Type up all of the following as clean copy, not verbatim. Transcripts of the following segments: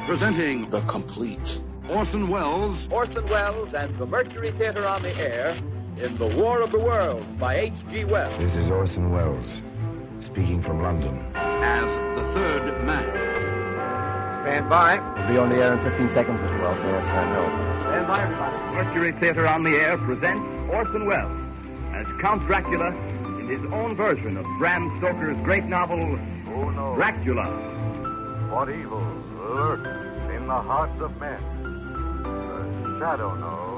Presenting The Complete. Orson Welles and the Mercury Theater on the Air in The War of the Worlds by H.G. Wells. This is Orson Welles, speaking from London. as the third man. Stand by. We'll be on the air in 15 seconds, Mr. Wells. Yes, I know. Stand by, everybody. Mercury Theater on the Air presents Orson Welles as Count Dracula in his own version of Bram Stoker's great novel, Dracula. What evil lurks in the hearts of men? The shadow knows.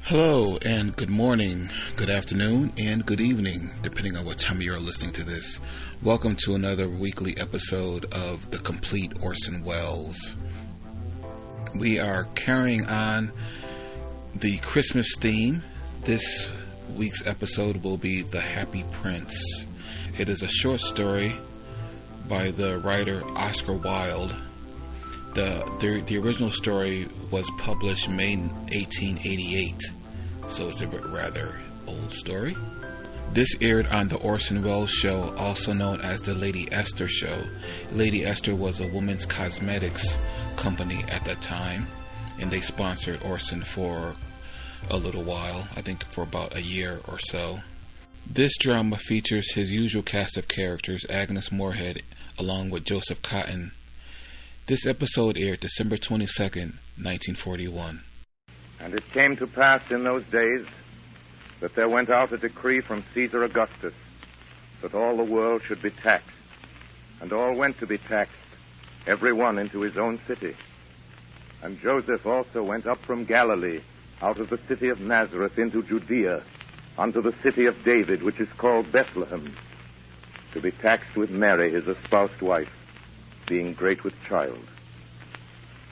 Hello, and good morning, good afternoon, and good evening, depending on what time you're listening to this. Welcome to another weekly episode of The Complete Orson Welles. We are carrying on the Christmas theme. This week's episode will be The Happy Prince. It is a short story by the writer Oscar Wilde. The original story was published May 1888, so it's a rather old story. This aired on the Orson Welles Show, also known as the Lady Esther Show. Lady Esther was a women's cosmetics company at that time, and they sponsored Orson for a little while, I think for about a year or so. This drama features his usual cast of characters, Agnes Moorehead, along with Joseph Cotton. This episode aired December 22nd, 1941. And it came to pass in those days that there went out a decree from Caesar Augustus that all the world should be taxed. And all went to be taxed, every one into his own city. And Joseph also went up from Galilee, out of the city of Nazareth into Judea, unto the city of David, which is called Bethlehem, to be taxed with Mary, his espoused wife, being great with child.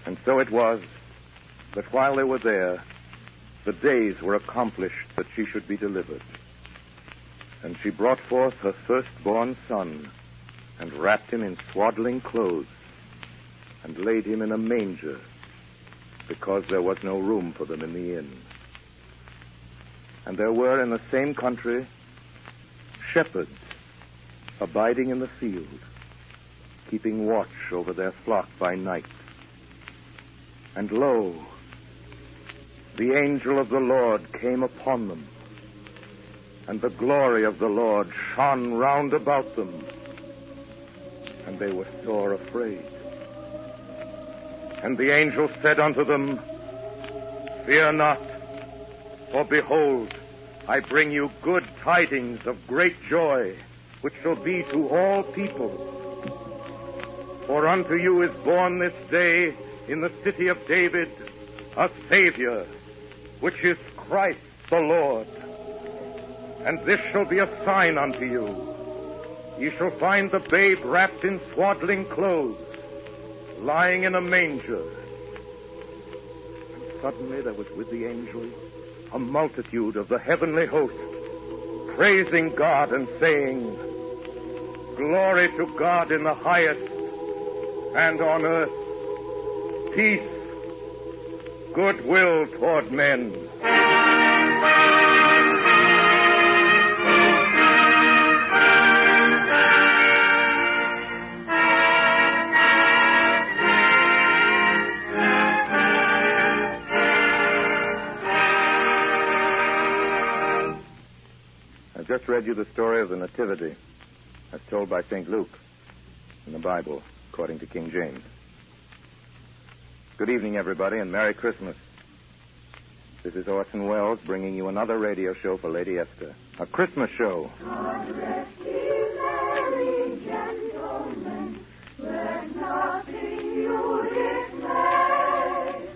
And so it was that while they were there, the days were accomplished that she should be delivered. And she brought forth her firstborn son, and wrapped him in swaddling clothes, and laid him in a manger, because there was no room for them in the inn. And there were in the same country shepherds abiding in the field, keeping watch over their flock by night. And lo, the angel of the Lord came upon them, and the glory of the Lord shone round about them, and they were sore afraid. And the angel said unto them, Fear not, for behold, I bring you good tidings of great joy, which shall be to all people. For unto you is born this day in the city of David a Savior, which is Christ the Lord. And this shall be a sign unto you. Ye shall find the babe wrapped in swaddling clothes, lying in a manger. And suddenly there was with the angel a multitude of the heavenly host, praising God and saying, Glory to God in the highest, and on earth peace, goodwill toward men. I've just read you the story of the Nativity as told by St. Luke in the Bible, according to King James. Good evening, everybody, and Merry Christmas. This is Orson Welles bringing you another radio show for Lady Esther, a Christmas show. God rest ye merry gentlemen, let nothing you dismay.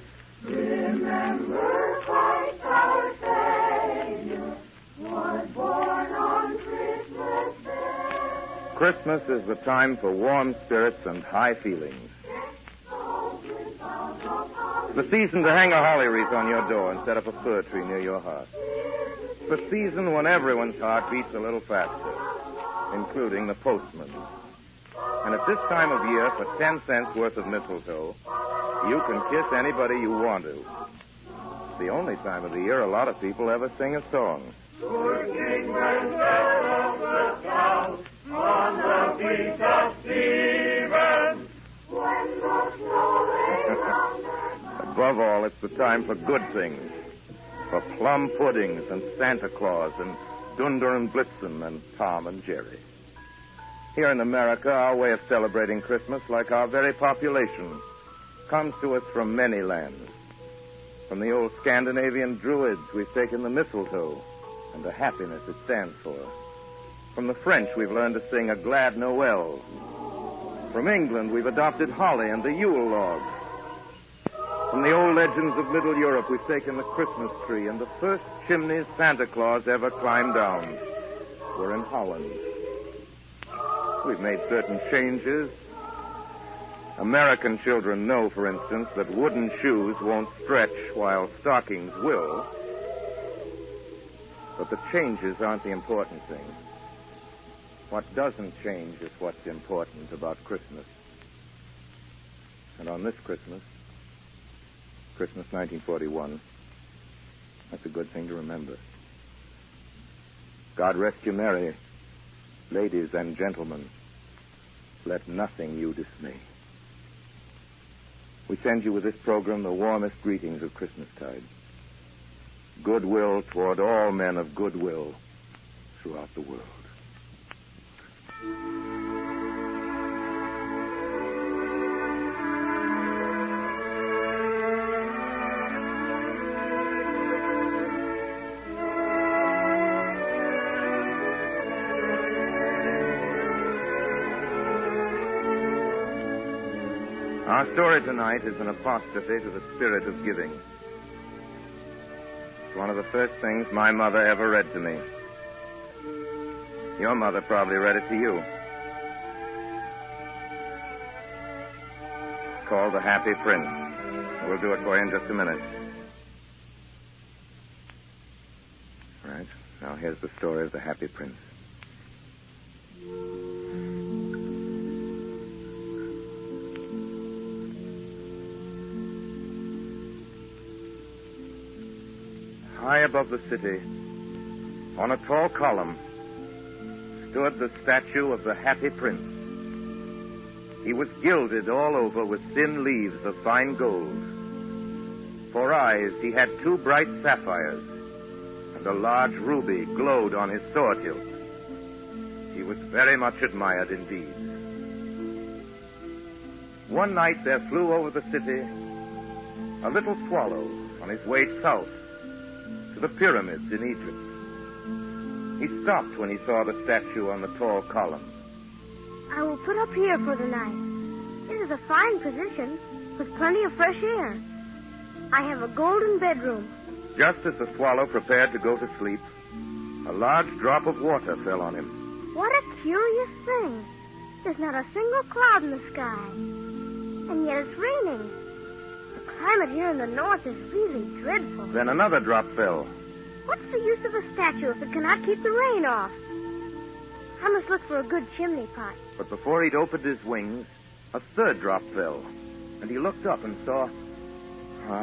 Remember Christ our Savior was born on Christmas Day. Christmas is the time for warm spirits and high feelings. The season to hang a holly wreath on your door and set up a fir tree near your heart. The season when everyone's heart beats a little faster, including the postman. And at this time of year, for 10 cents worth of mistletoe, you can kiss anybody you want to. It's the only time of the year a lot of people ever sing a song. Good King Master, Above all, it's the time for good things. For plum puddings and Santa Claus and Dunder and Blitzen and Tom and Jerry. Here in America, our way of celebrating Christmas, like our very population, comes to us from many lands. From the old Scandinavian Druids, we've taken the mistletoe and the happiness it stands for. From the French, we've learned to sing a glad Noel. From England, we've adopted holly and the Yule log. From the old legends of Middle Europe, we've taken the Christmas tree, and the first chimneys Santa Claus ever climbed down were in Holland. We've made certain changes. American children know, for instance, that wooden shoes won't stretch while stockings will. But the changes aren't the important thing. What doesn't change is what's important about Christmas. And on this Christmas 1941, that's a good thing to remember. God rest you merry, ladies and gentlemen. Let nothing you dismay. We send you with this program the warmest greetings of Christmastide. Goodwill toward all men of goodwill throughout the world. Our story tonight is an apostrophe to the spirit of giving. It's one of the first things my mother ever read to me. Your mother probably read it to you. It's called The Happy Prince. We'll do it for you in just a minute. All right. Now here's the story of The Happy Prince. High above the city, on a tall column, stood the statue of the Happy Prince. He was gilded all over with thin leaves of fine gold. For eyes, he had 2 bright sapphires, and a large ruby glowed on his sword hilt. He was very much admired indeed. One night there flew over the city a little swallow on his way south to the pyramids in Egypt. He stopped when he saw the statue on the tall column. I will put up here for the night. It is a fine position with plenty of fresh air. I have a golden bedroom. Just as the swallow prepared to go to sleep, a large drop of water fell on him. What a curious thing. There's not a single cloud in the sky. And yet it's raining. The climate here in the north is really dreadful. Then another drop fell. What's the use of a statue if it cannot keep the rain off? I must look for a good chimney pot. But before he'd opened his wings, a third drop fell. And he looked up and saw...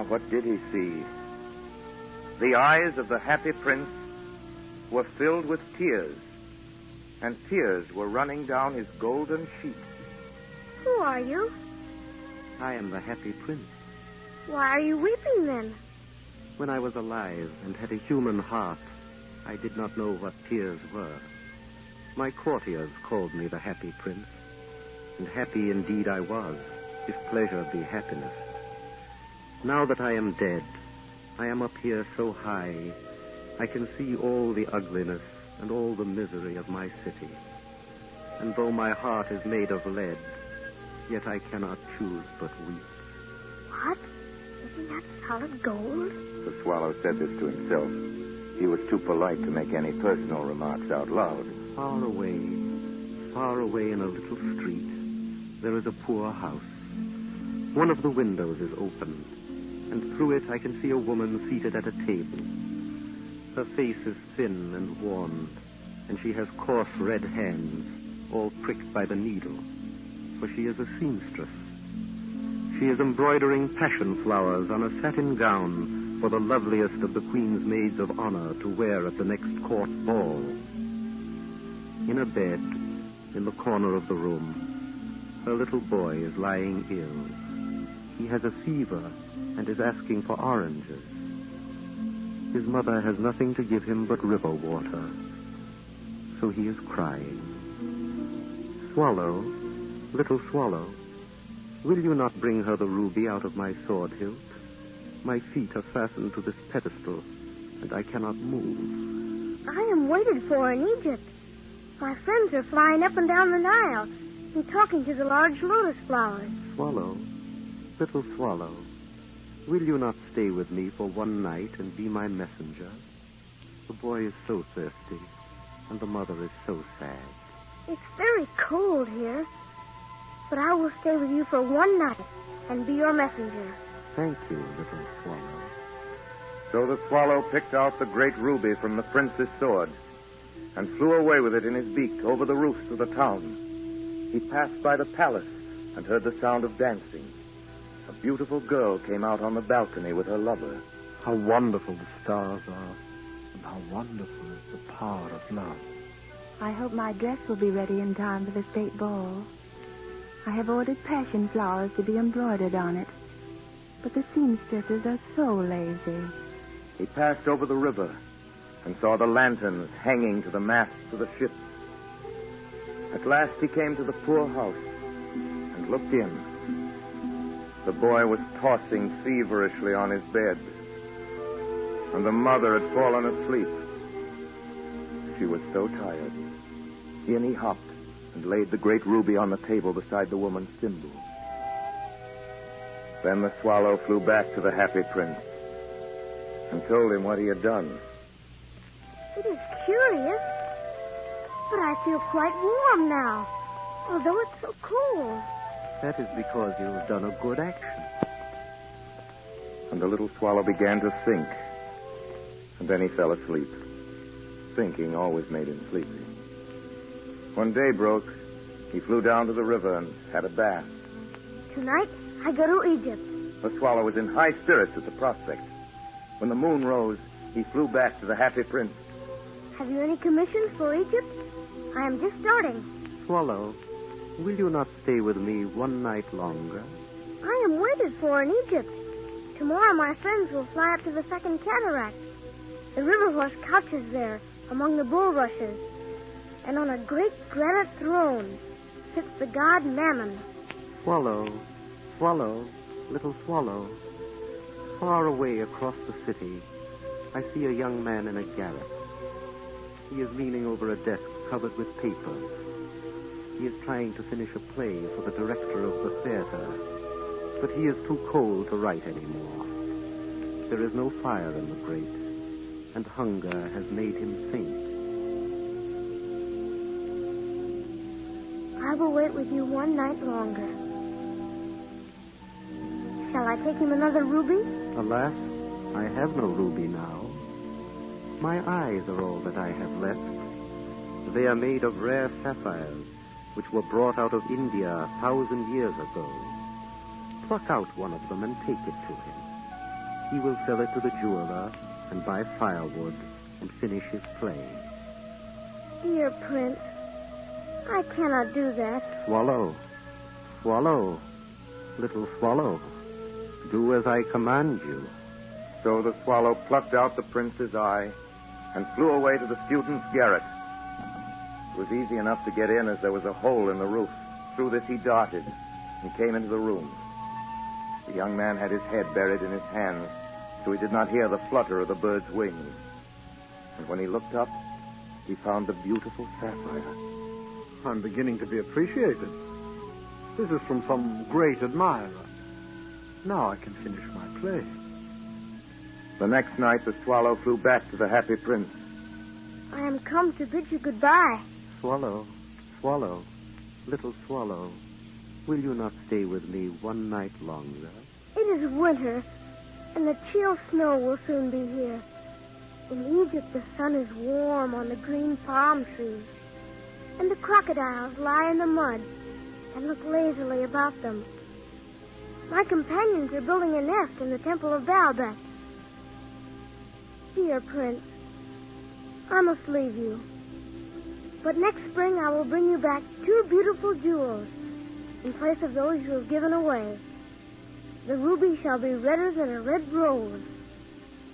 what did he see? The eyes of the Happy Prince were filled with tears. And tears were running down his golden sheet. Who are you? I am the Happy Prince. Why are you weeping then? When I was alive and had a human heart, I did not know what tears were. My courtiers called me the Happy Prince, and happy indeed I was, if pleasure be happiness. Now that I am dead, I am up here so high, I can see all the ugliness and all the misery of my city. And though my heart is made of lead, yet I cannot choose but weep. What? Isn't that solid gold? The swallow said this to himself. He was too polite to make any personal remarks out loud. Far away in a little street, there is a poor house. One of the windows is open, and through it I can see a woman seated at a table. Her face is thin and worn, and she has coarse red hands, all pricked by the needle, for she is a seamstress. She is embroidering passion flowers on a satin gown for the loveliest of the Queen's maids of honor to wear at the next court ball. In a bed, in the corner of the room, her little boy is lying ill. He has a fever and is asking for oranges. His mother has nothing to give him but river water, so he is crying. Swallow, little swallow, will you not bring her the ruby out of my sword hilt? My feet are fastened to this pedestal, and I cannot move. I am waited for in Egypt. My friends are flying up and down the Nile and talking to the large lotus flowers. Swallow, little swallow, will you not stay with me for one night and be my messenger? The boy is so thirsty, and the mother is so sad. It's very cold here, but I will stay with you for one night and be your messenger. Thank you, little swallow. So the swallow picked out the great ruby from the prince's sword and flew away with it in his beak over the roofs of the town. He passed by the palace and heard the sound of dancing. A beautiful girl came out on the balcony with her lover. How wonderful the stars are, and how wonderful is the power of love. I hope my dress will be ready in time for the state ball. I have ordered passion flowers to be embroidered on it, but the seamstresses are so lazy. He passed over the river and saw the lanterns hanging to the masts of the ships. At last he came to the poor house and looked in. The boy was tossing feverishly on his bed, and the mother had fallen asleep. She was so tired. In he hopped and laid the great ruby on the table beside the woman's thimble. Then the swallow flew back to the happy prince and told him what he had done. It is curious, but I feel quite warm now, although it's so cold. That is because you have done a good action. And the little swallow began to think, and then he fell asleep. Thinking always made him sleepy. When day broke, he flew down to the river and had a bath. Tonight, I go to Egypt. The swallow was in high spirits at the prospect. When the moon rose, he flew back to the happy prince. Have you any commissions for Egypt? I am just starting. Swallow, will you not stay with me one night longer? I am waited for in Egypt. Tomorrow my friends will fly up to the second cataract. The river horse couches there among the bulrushes, and on a great granite throne sits the god Mammon. Swallow, swallow, little swallow. Far away across the city, I see a young man in a garret. He is leaning over a desk covered with papers. He is trying to finish a play for the director of the theater, but he is too cold to write anymore. There is no fire in the grate, and hunger has made him faint. I will wait with you one night longer. Shall I take him another ruby? Alas, I have no ruby now. My eyes are all that I have left. They are made of rare sapphires, which were brought out of India 1,000 years ago. Pluck out one of them and take it to him. He will sell it to the jeweler and buy firewood and finish his play. Dear Prince, I cannot do that. Swallow, swallow, little swallow, do as I command you. So the swallow plucked out the prince's eye and flew away to the student's garret. It was easy enough to get in as there was a hole in the roof. Through this he darted and came into the room. The young man had his head buried in his hands, so he did not hear the flutter of the bird's wings. And when he looked up, he found the beautiful sapphire. I'm beginning to be appreciated. This is from some great admirer. Now I can finish my play. The next night, the swallow flew back to the happy prince. I am come to bid you goodbye. Swallow, swallow, little swallow, will you not stay with me one night longer? It is winter, and the chill snow will soon be here. In Egypt, the sun is warm on the green palm trees, and the crocodiles lie in the mud and look lazily about them. My companions are building a nest in the temple of Baalbek. Dear Prince, I must leave you. But next spring I will bring you back 2 beautiful jewels in place of those you have given away. The ruby shall be redder than a red rose,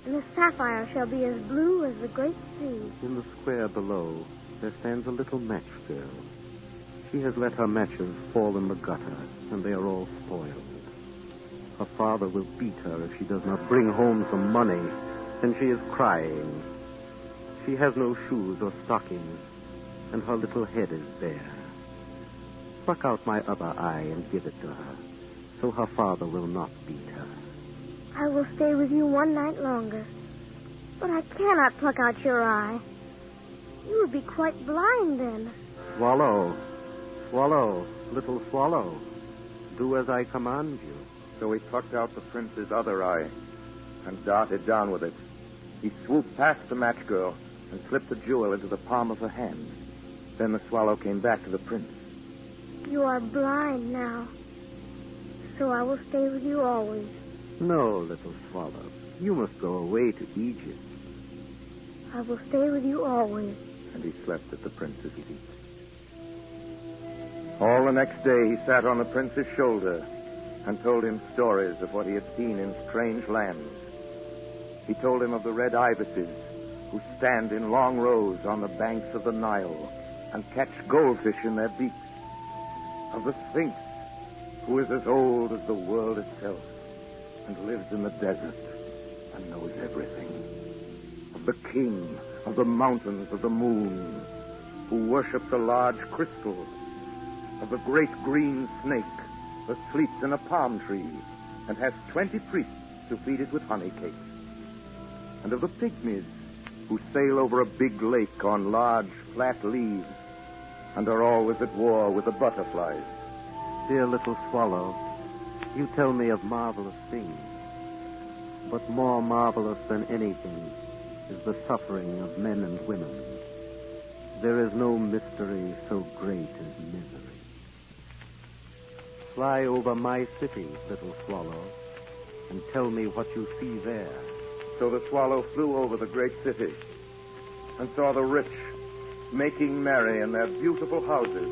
and the sapphire shall be as blue as the great sea. In the square below, there stands a little match girl. She has let her matches fall in the gutter, and they are all spoiled. Her father will beat her if she does not bring home some money, and she is crying. She has no shoes or stockings, and her little head is bare. Pluck out my other eye and give it to her, so her father will not beat her. I will stay with you one night longer, but I cannot pluck out your eye. You would be quite blind then. Swallow, swallow, little swallow. Do as I command you. So he plucked out the prince's other eye and darted down with it. He swooped past the match girl and slipped the jewel into the palm of her hand. Then the swallow came back to the prince. You are blind now, so I will stay with you always. No, little swallow. You must go away to Egypt. I will stay with you always. And he slept at the prince's feet. All the next day he sat on the prince's shoulder and told him stories of what he had seen in strange lands. He told him of the red ibises who stand in long rows on the banks of the Nile and catch goldfish in their beaks. Of the Sphinx, who is as old as the world itself and lives in the desert and knows everything. Of the king of the mountains of the moon, who worships a large crystal. Of the great green snake that sleeps in a palm tree and has 20 priests to feed it with honey cakes. And of the pygmies who sail over a big lake on large, flat leaves and are always at war with the butterflies. Dear little swallow, you tell me of marvelous things. But more marvelous than anything is the suffering of men and women. There is no mystery so great as misery. Fly over my city, little swallow, and tell me what you see there. So the swallow flew over the great city and saw the rich making merry in their beautiful houses,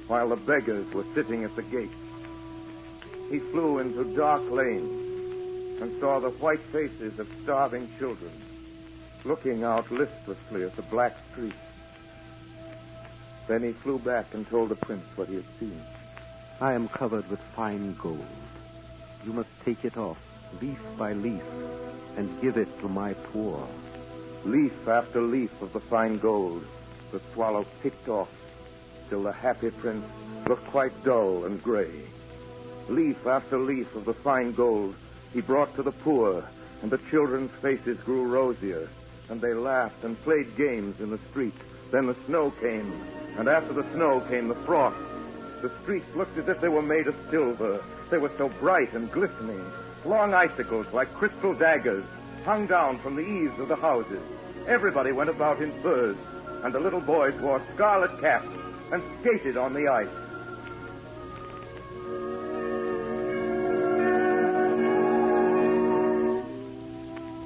while the beggars were sitting at the gates. He flew into dark lanes and saw the white faces of starving children looking out listlessly at the black streets. Then he flew back and told the prince what he had seen. I am covered with fine gold. You must take it off, leaf by leaf, and give it to my poor. Leaf after leaf of the fine gold the swallow picked off, till the happy prince looked quite dull and gray. Leaf after leaf of the fine gold he brought to the poor, and the children's faces grew rosier, and they laughed and played games in the street. Then the snow came, and after the snow came the frost. The streets looked as if they were made of silver. They were so bright and glistening. Long icicles like crystal daggers hung down from the eaves of the houses. Everybody went about in furs, and the little boys wore scarlet caps and skated on the ice.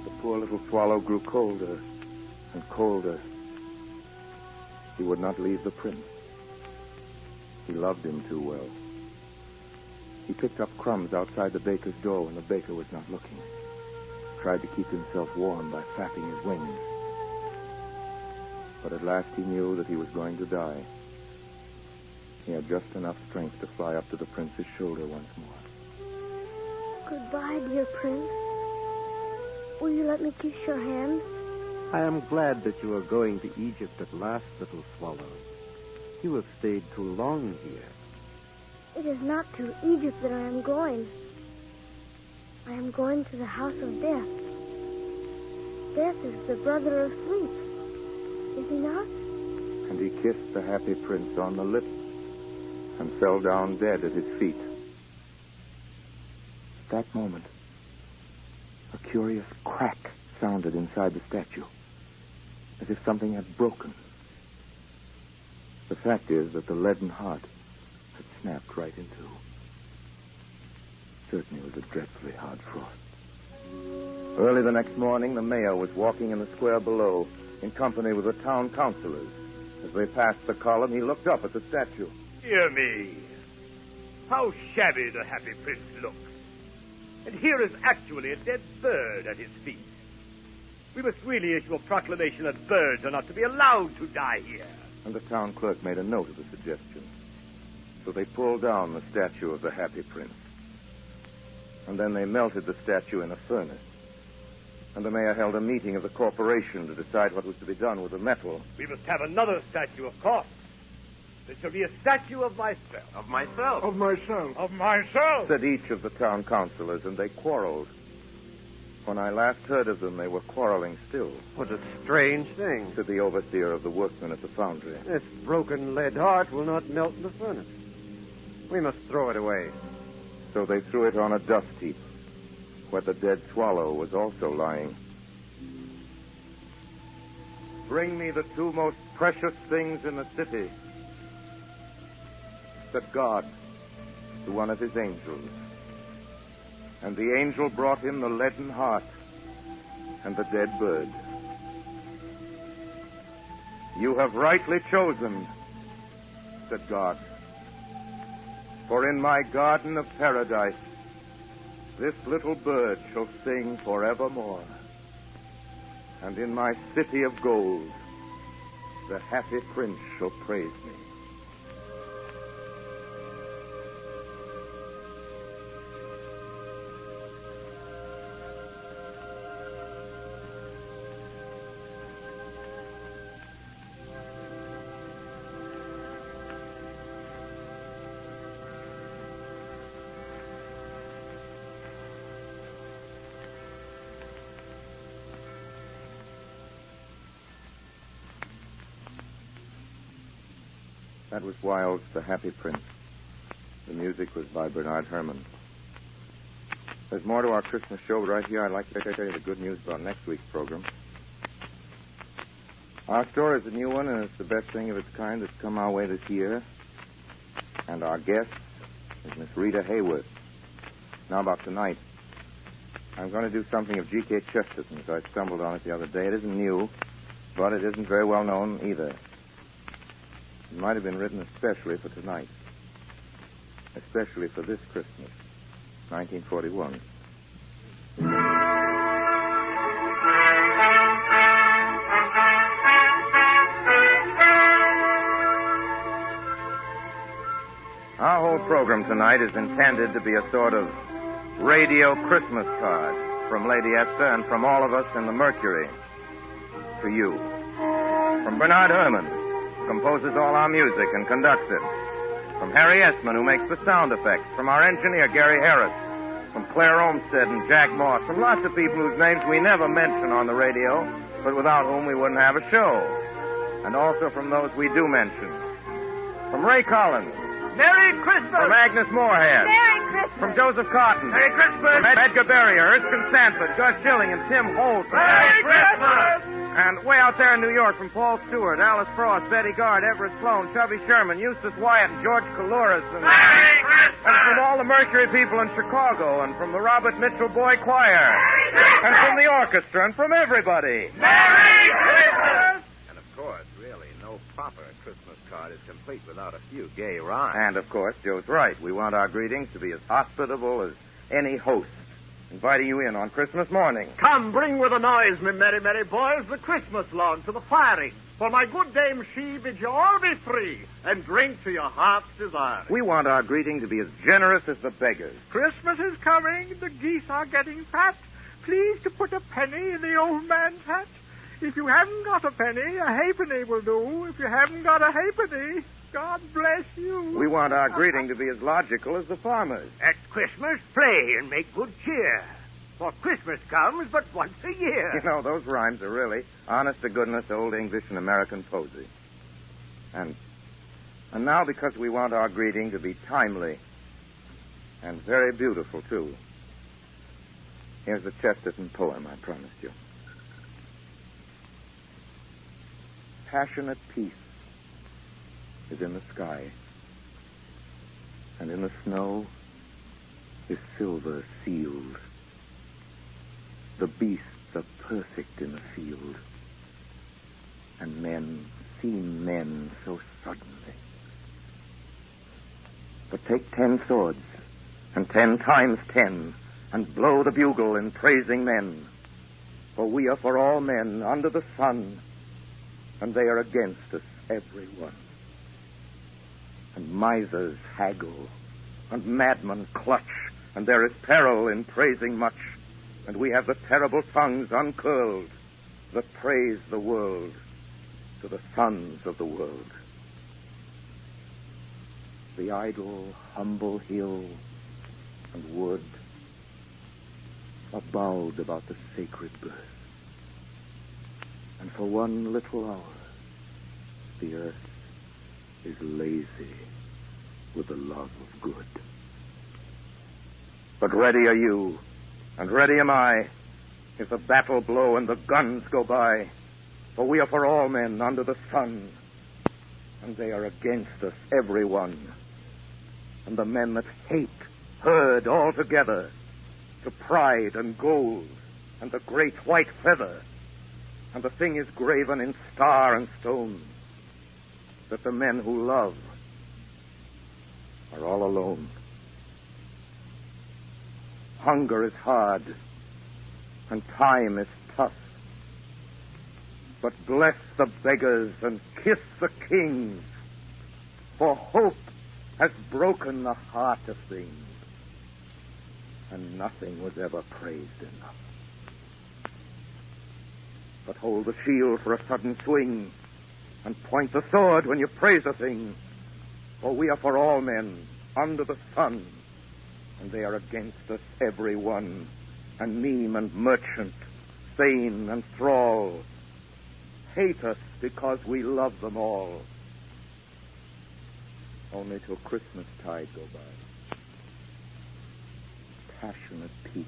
The poor little swallow grew colder and colder. He would not leave the prince. He loved him too well. He picked up crumbs outside the baker's door when the baker was not looking. Tried to keep himself warm by flapping his wings. But at last he knew that he was going to die. He had just enough strength to fly up to the prince's shoulder once more. Goodbye, dear prince. Will you let me kiss your hand? I am glad that you are going to Egypt at last, little swallow. You have stayed too long here. It is not to Egypt that I am going. I am going to the house of death. Death is the brother of sleep. Is he not? And he kissed the happy prince on the lips and fell down dead at his feet. At that moment, a curious crack sounded inside the statue, as if something had broken. The fact is that the leaden heart had snapped right in two. Certainly it was a dreadfully hard frost. Early the next morning, the mayor was walking in the square below in company with the town councilors. As they passed the column, he looked up at the statue. Dear me, how shabby the happy prince looks. And here is actually a dead bird at his feet. We must really issue a proclamation that birds are not to be allowed to die here. And the town clerk made a note of the suggestion. So they pulled down the statue of the Happy Prince. And then they melted the statue in a furnace. And the mayor held a meeting of the corporation to decide what was to be done with the metal. We must have another statue, of course. There shall be a statue of myself. Of myself. Of myself. Of myself. Said each of the town councilors, and they quarreled. When I last heard of them, they were quarreling still. What a strange thing. Said the overseer of the workmen at the foundry. This broken lead heart will not melt in the furnace. We must throw it away. So they threw it on a dust heap, where the dead swallow was also lying. Bring me the two most precious things in the city, said God to one of his angels. And the angel brought him the leaden heart and the dead bird. You have rightly chosen, said God. For in my garden of paradise, this little bird shall sing forevermore. And in my city of gold, the happy prince shall praise me. That was Wilde's The Happy Prince. The music was by Bernard Herrmann. There's more to our Christmas show, but right here I'd like to tell you the good news about next week's program. Our store is a new one, and it's the best thing of its kind that's come our way this year. And our guest is Miss Rita Hayworth. Now about tonight. I'm going to do something of G.K. Chesterton's. I stumbled on it the other day. It isn't new, but it isn't very well known either. It might have been written especially for tonight. Especially for this Christmas, 1941. Our whole program tonight is intended to be a sort of radio Christmas card from Lady Esther and from all of us in the Mercury to you. From Bernard Herrmann, composes all our music and conducts it. From Harry Esman, who makes the sound effects. From our engineer, Gary Harris. From Claire Olmsted and Jack Moss. From lots of people whose names we never mention on the radio, but without whom we wouldn't have a show. And also from those we do mention. From Ray Collins. Merry Christmas! From Agnes Moorehead. Merry Christmas! From Joseph Cotton. Merry Christmas! From Edgar Berrier, Erskine Sanford, Gus Schilling, and Tim Holt. Merry Christmas! And way out there in New York, from Paul Stewart, Alice Frost, Betty Gard, Everett Sloan, Chubby Sherman, Eustace Wyatt, and George Coulouris. Merry Christmas! And from all the Mercury people in Chicago, and from the Robert Mitchell Boy Choir. And from the orchestra, and from everybody. Merry Christmas! And of course, really, no proper Christmas card is complete without a few gay rhymes. And of course, Joe's right. We want our greetings to be as hospitable as any host. Inviting you in on Christmas morning. Come, bring with a noise, me merry, merry boys, the Christmas log to the firing. For my good dame, she bids you all be free, and drink to your heart's desire. We want our greeting to be as generous as the beggars. Christmas is coming, the geese are getting fat. Please to put a penny in the old man's hat. If you haven't got a penny, a halfpenny will do. If you haven't got a halfpenny, God bless you. We want our greeting to be as logical as the farmers. At Christmas, play and make good cheer. For Christmas comes but once a year. You know, those rhymes are really honest-to-goodness old English and American poesy. And now, because we want our greeting to be timely and very beautiful, too, here's the Chesterton poem I promised you. Passionate peace is in the sky, and in the snow is silver sealed. The beasts are perfect in the field, and men seem men so suddenly. But take 10 swords, and 10 times 10, and blow the bugle in praising men. For we are for all men under the sun, and they are against us, every one. And misers haggle, and madmen clutch, and there is peril in praising much, and we have the terrible tongues uncurled that praise the world to the sons of the world. The idle, humble hill and wood are bowed about the sacred birth. And for one little hour, the earth is lazy with the love of good. But ready are you, and ready am I, if the battle blow and the guns go by. For we are for all men under the sun, and they are against us, every one. And the men that hate herd all together to pride and gold and the great white feather. And the thing is graven in star and stone, that the men who love are all alone. Hunger is hard, and time is tough. But bless the beggars and kiss the kings, for hope has broken the heart of things, and nothing was ever praised enough. But hold the shield for a sudden swing, and point the sword when you praise a thing, for we are for all men under the sun, and they are against us, every one, and meme and merchant, thane and thrall, hate us because we love them all. Only till Christmas tide go by, passionate peace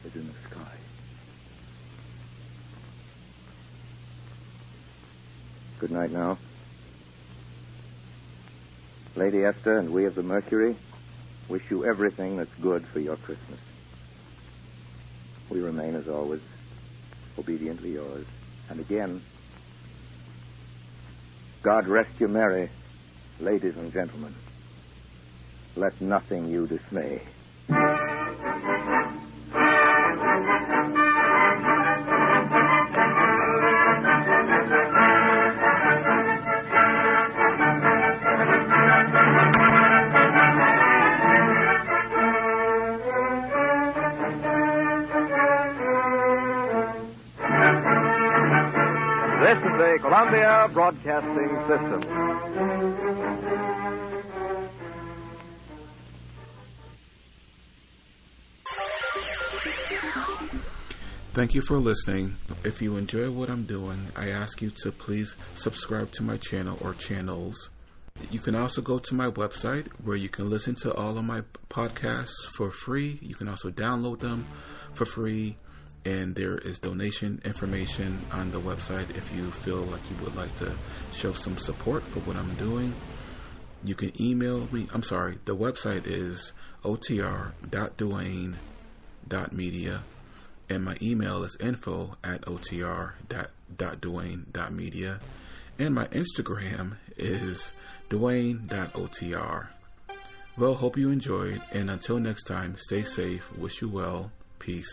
is in the sky. Good night now. Lady Esther and we of the Mercury wish you everything that's good for your Christmas. We remain, as always, obediently yours. And again, God rest you merry, ladies and gentlemen. Let nothing you dismay. This is the Columbia Broadcasting System. Thank you for listening. If you enjoy what I'm doing, I ask you to please subscribe to my channel or channels. You can also go to my website where you can listen to all of my podcasts for free. You can also download them for free. And there is donation information on the website if you feel like you would like to show some support for what I'm doing. You can email me. The website is otr.duane.media. And my email is info@otr.duane.media. And my Instagram is duane.otr. Well, hope you enjoyed. And until next time, stay safe. Wish you well. Peace.